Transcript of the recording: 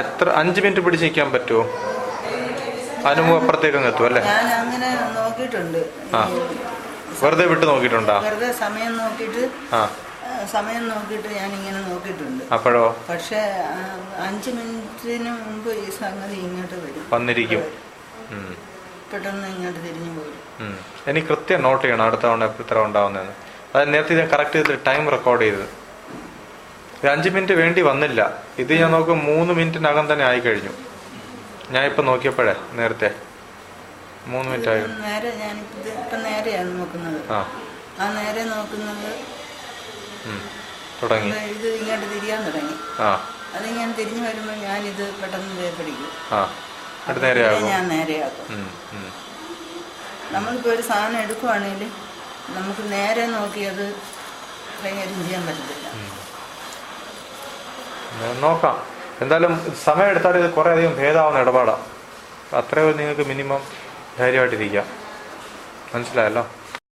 എത്ര 5 മിനിറ്റ് പിടിച്ച് നിൽക്കാൻ പറ്റുമോ? അതിന് അപ്പുറത്തേക്ക് അങ്ങ് എത്തും അല്ലേ? ഞാൻ അങ്ങനെ നോക്കിയിട്ടുണ്ട്. വെറുതെ വിട്ട് നോക്കിയിട്ടുണ്ടോ? വെറുതെ സമയം നോക്കിയിട്ട് ഞാൻ ഇങ്ങനെ നോക്കിയിട്ടുണ്ട്. അപ്പോഴോ? പക്ഷെ 5 മിനിറ്റിന് മുമ്പ് ഈ സംഗതി ഇങ്ങോട്ട് വന്നിരിക്കും. പെട്ടെന്ന് ഇങ്ങോട്ട് തിരിഞ്ഞു പോരും. എനിക്ക് കൃത്യം നോട്ട് ചെയ്യണം അടുത്ത തവണ ഇത്ര ഉണ്ടാവുന്നതെന്ന്. അത് നേരത്തെ ഞാൻ കറക്റ്റ് ചെയ്ത് ടൈം റെക്കോർഡ് ചെയ്ത്. 5 മിനിറ്റ് വേണ്ടി വന്നില്ല. ഇത് ഞാൻ നോക്കും 3 മിനിറ്റിനകം തന്നെ ആയിക്കഴിഞ്ഞു. ഞാൻ ഇപ്പം നോക്കിയപ്പോഴേ നേരത്തെ 3 മിനിറ്റ് ആയി. നേരെ ഞാനിപ്പം നേരെയാണ് നോക്കുന്നത്. ആ നേരെ നോക്കുന്നത് തുടങ്ങി. ഇത് ഇങ്ങോട്ട് തിരിയാൻ തുടങ്ങി. അതിങ്ങനെ തിരിഞ്ഞു വരുമ്പോൾ ഞാനിത് പെട്ടെന്ന് വേർപിടിക്കും. ഞാൻ നേരെയാക്കും. നമ്മളിപ്പോൾ ഒരു സാധനം എടുക്കുവാണെങ്കിൽ നമുക്ക് നേരെ നോക്കി അത് കൈകാര്യം ചെയ്യാൻ പറ്റത്തില്ല. നോക്കാം. എന്തായാലും സമയം എടുത്താൽ ഇത് കുറേ അധികം ഭേദമാവുന്ന ഇടപാടാണ്. അത്രയും നിങ്ങൾക്ക് മിനിമം ധൈര്യമായിട്ടിരിക്കാം. മനസ്സിലായല്ലോ?